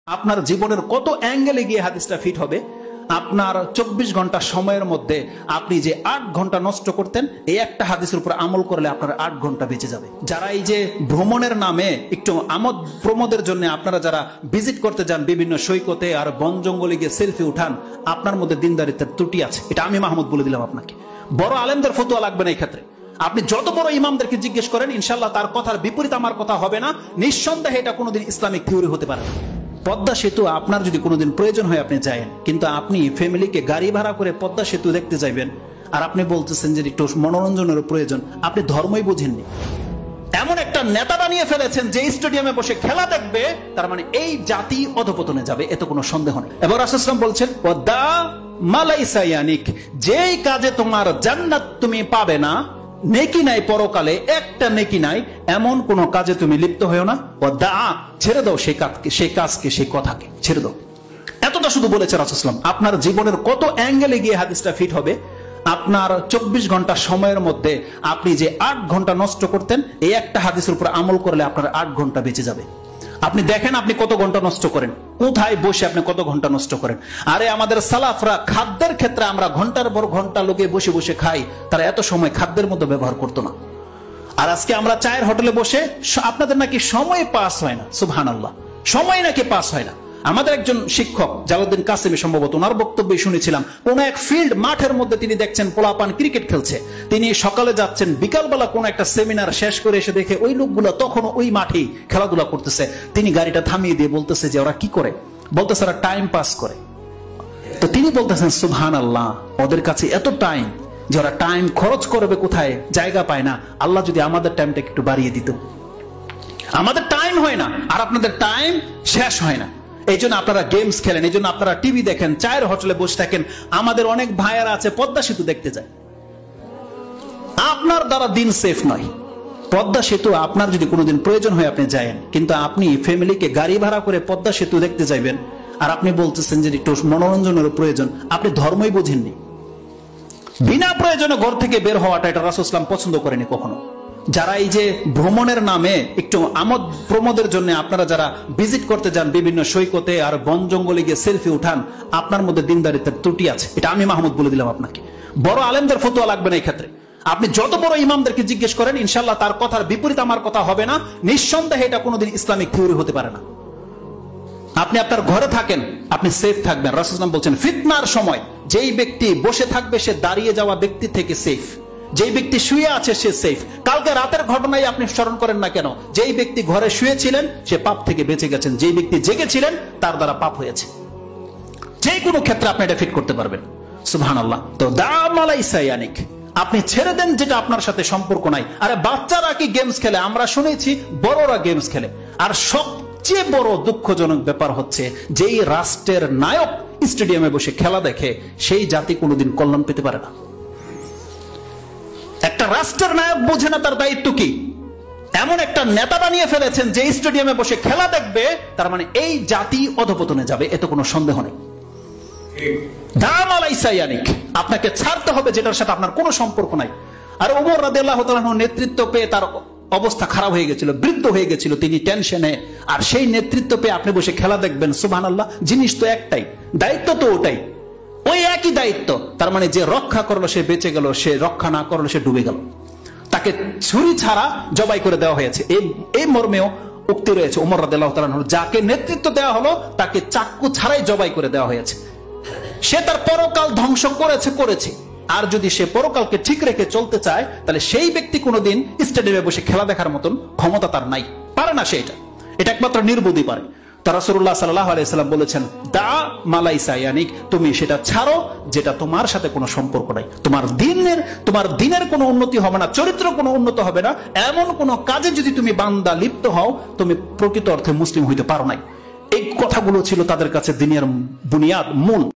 আপনার জীবনের কত অ্যাঙ্গেলে গিয়ে হাদিসটা ফিট হবে। আপনার 24 ঘন্টা সময়ের মধ্যে আপনি যে 8 ঘন্টা নষ্ট করতেন, এই একটা হাদিসের উপর আমল করলে আপনার 8 ঘন্টা বেঁচে যাবে। যারা এই যে ভ্রমণের নামে একটু আমোদ প্রমোদের জন্য আপনারা যারা ভিজিট করতে যান বিভিন্ন সৈকতে আর বন জঙ্গলে গিয়ে সেলফি উঠান, আপনার মধ্যে দিনদারিত্বের ত্রুটি আছে। এটা আমি মাহমুদ বলে দিলাম আপনাকে। বড় আলেমদের ফতোয়া লাগবে না এই ক্ষেত্রে। আপনি যত বড় ইমামদেরকে জিজ্ঞেস করেন, ইনশাল্লাহ তার কথার বিপরীত আমার কথা হবে না। নিঃসন্দেহে এটা কোনোদিন ইসলামিক থিওরি হতে পারে না। পদ্মা সেতু আপনার যদি কোনোদিন প্রয়োজন হয় আপনি যায়েন, কিন্তু আপনি ফ্যামিলিকে গাড়ি ভাড়া করে পদ্মা সেতু দেখতে যাইবেন আর আপনি বলতেছেন যে একটু মনোরঞ্জনের প্রয়োজন, আপনি ধর্মই বুঝেননি। এমন একটা নেতা বানিয়ে ফেলেছেন যে স্টেডিয়ামে বসে খেলা দেখবে, তার মানে এই জাতি অধপতনে যাবে, এতে কোনো সন্দেহ নেই। এবার রাসূল সাল্লাল্লাহু আলাইহি ওয়াসাল্লাম বলছেন ওয়াদা মালাইসা ইয়ানিক, যেই কাজে তোমার জান্নাত তুমি পাবে না, নেকি নাই পরকালে, একটা নেকি নাই, এমন কোন কাজে তুমি লিপ্ত হয়েও না। ওয়াদা, ছেড়ে দাও সেই কাজকে সেই কথাকে ছেড়ে দাও। এতটা শুধু বলেছে রাসূল সাল্লাল্লাহু আলাইহি ওয়াসাল্লাম। আপনার জীবনের কত অ্যাঙ্গেলে গিয়ে হাদিসটা ফিট হবে। আপনার 24 ঘন্টা সময়ের মধ্যে আপনি যে 8 ঘন্টা নষ্ট করতেন, এই একটা হাদিসের উপর আমল করলে আপনার 8 ঘন্টা বেঁচে যাবে। আপনি দেখেন আপনি কত ঘন্টা নষ্ট করেন, কোথায় বসে আপনি কত ঘন্টা নষ্ট করেন। আরে আমাদের সালাফরা খাদ্যের ক্ষেত্রে আমরা ঘন্টার পর ঘন্টা লোকে বসে বসে খাই, তারা এত সময় খাদ্যের মধ্যে ব্যবহার করতো না। আর আজকে আমরা চায়ের হোটেলে বসে, আপনাদের নাকি সময় পাস হয় না। সুবহানাল্লাহ, সময় নাকি পাস হয় না। আমাদের একজন শিক্ষক জালালউদ্দিন কাসেমি, সম্ভবত ওনার বক্তব্যে শুনেছিলাম, কোন এক ফিল্ড মাঠের মধ্যে তিনি দেখছেন পোলাপান ক্রিকেট খেলছে। তিনি সকালে যাচ্ছেন, বিকালবেলা কোন একটা সেমিনার শেষ করে এসে দেখে ওই লোকগুলো তখনও ওই মাঠেই খেলাধুলা করতেছে। তিনি গাড়িটা থামিয়ে দিয়ে বলতেছে যে ওরা কি করে, বলতেছে ওরা টাইম পাস করে। তো তিনি বলতেছেন সুবহানাল্লাহ, ওদের কাছে এত টাইম যে ওরা টাইম খরচ করবে কোথায় জায়গা পায় না। আল্লাহ যদি আমাদের টাইমটা একটু বাড়িয়ে দিত। আমাদের টাইম হয় না আর আপনাদের টাইম শেষ হয় না। এই জন্য আপনারা গেমস খেলেন, এই জন্য আপনারা টিভি দেখেন, চায়ের হোটেলে বসে থাকেন। আমাদের অনেক ভাইয়ারা আছে পদ্মা সেতু দেখতে যায়। আপনার দ্বারা দিন সেফ নয়। পদ্মা সেতু আপনার যদি কোনোদিন প্রয়োজন হয় আপনি যায়েন, কিন্তু আপনি ফ্যামিলিকে গাড়ি ভাড়া করে পদ্মা সেতু দেখতে যাইবেন আর আপনি বলতেছেন যে একটু মনোরঞ্জনের প্রয়োজন, আপনি ধর্মই বুঝেননি। বিনা প্রয়োজনে ঘর থেকে বের হওয়াটা এটা রাসূল সাল্লাল্লাহু আলাইহি ওয়াসাল্লাম পছন্দ করেনি কখনো। যারা এই যে ভ্রমণের নামে একটু আমোদ প্রমোদের জন্য আপনারা যারা ভিজিট করতে যান বিভিন্ন সৈকতে আর বন জঙ্গলে গিয়ে সেলফি উঠান, আপনার মধ্যে দিনদারিত্বের ত্রুটি আছে। এটা আমি মাহমুদ বলে দিলাম আপনাকে। বড় আলেমদের ফতোয়া লাগবে না এই ক্ষেত্রে। আপনি যত বড় ইমামদেরকে জিজ্ঞেস করেন, ইনশাল্লাহ তার কথার বিপরীত আমার কথা হবে না। নিঃসন্দেহে এটা কোনোদিন ইসলামিক থিওরি হতে পারে না। আপনি আপনার ঘরে থাকেন, আপনি সেফ থাকবেন। রাসূল সাল্লাল্লাহু আলাইহি ওয়াসাল্লাম বলছেন ফিতনার সময় যেই ব্যক্তি বসে থাকবে সে দাঁড়িয়ে যাওয়া ব্যক্তি থেকে সেফ, যেই ব্যক্তি শুয়ে আছে সে সেফ। কালকে রাতের ঘটনাই আপনি স্মরণ করেন না কেন, যেই ব্যক্তি ঘরে শুয়েছিলেন সে পাপ থেকে বেঁচে গেছেন, যেই ব্যক্তি জেগেছিলেন তার দ্বারা পাপ হয়েছে। যে কোনো ক্ষেত্রে আপনি এটা ফিট করতে পারবেন। সুবহানাল্লাহ। তো দাম আলাইসা ইয়ানিক, আপনি ছেড়ে দেন যেটা আপনার সাথে সম্পর্ক নাই। আরে বাচ্চারা কি গেমস খেলে, আমরা শুনেছি বড়রা গেমস খেলে। আর সবচেয়ে বড় দুঃখজনক ব্যাপার হচ্ছে যেই রাষ্ট্রের নায়ক স্টেডিয়ামে বসে খেলা দেখে, সেই জাতি কোনোদিন কল্যাণ পেতে পারে না। একটা রাষ্ট্রের নায়ক বোঝে না তার দায়িত্ব কি। এমন একটা নেতা বানিয়ে ফেলেছেন যে স্টেডিয়ামে বসে খেলা দেখবে, তার মানে এই জাতি অধপতনে যাবে, এতে কোনো সন্দেহ নেই। দাম আলাইসা ইয়ানিক, আপনাকে ছাড়তে হবে যেটার সাথে আপনার কোনো সম্পর্ক নাই। আর ওমর রাদিয়াল্লাহু তাআলা নেতৃত্ব পেয়ে তার অবস্থা খারাপ হয়ে গেছিল, বৃদ্ধ হয়ে গেছিল, তিনি টেনশনে। আর সেই নেতৃত্ব পেয়ে আপনি বসে খেলা দেখবেন। সুবহানাল্লাহ, জিনিস তো একটাই, দায়িত্ব তো ওটাই, ওই একই দায়িত্ব। তার মানে যে রক্ষা করলো সে বেঁচে গেল, সে রক্ষা না করলো সে ডুবে গেল। তাকে ছুরি ছাড়া জবাই করে দেওয়া হয়েছে। এই মর্মেও উক্তি রয়েছে ওমর রাদিয়াল্লাহু তাআলা আনহু, যাকে নেতৃত্ব দেওয়া হলো তাকে চাক্কু ছাড়াই জবাই করে দেওয়া হয়েছে। সে তার পরকাল ধ্বংস করেছে। আর যদি সে পরকালকে ঠিক রেখে চলতে চায়, তাহলে সেই ব্যক্তি কোনোদিন স্টেডিয়ামে বসে খেলা দেখার মতন ক্ষমতা তার নাই, পারে না। এটা একমাত্র নির্বোধই পারে। রাসূলুল্লাহ সাল্লাল্লাহু আলাইহি ওয়াসাল্লাম বলেছেন দা মালাইসা ইয়ানিক, তুমি সেটা ছাড়ো যেটা তোমার সাথে কোনো সম্পর্ক নাই। তোমার দিনের কোনো উন্নতি হবে না, চরিত্র কোনো উন্নত হবে না। এমন কোনো কাজে যদি তুমি বান্দা লিপ্ত হও, তুমি প্রকৃত অর্থে মুসলিম হইতে পারো নাই। এই কথাগুলো ছিল তাদের কাছে দ্বীনের বুনিয়াদ, মূল।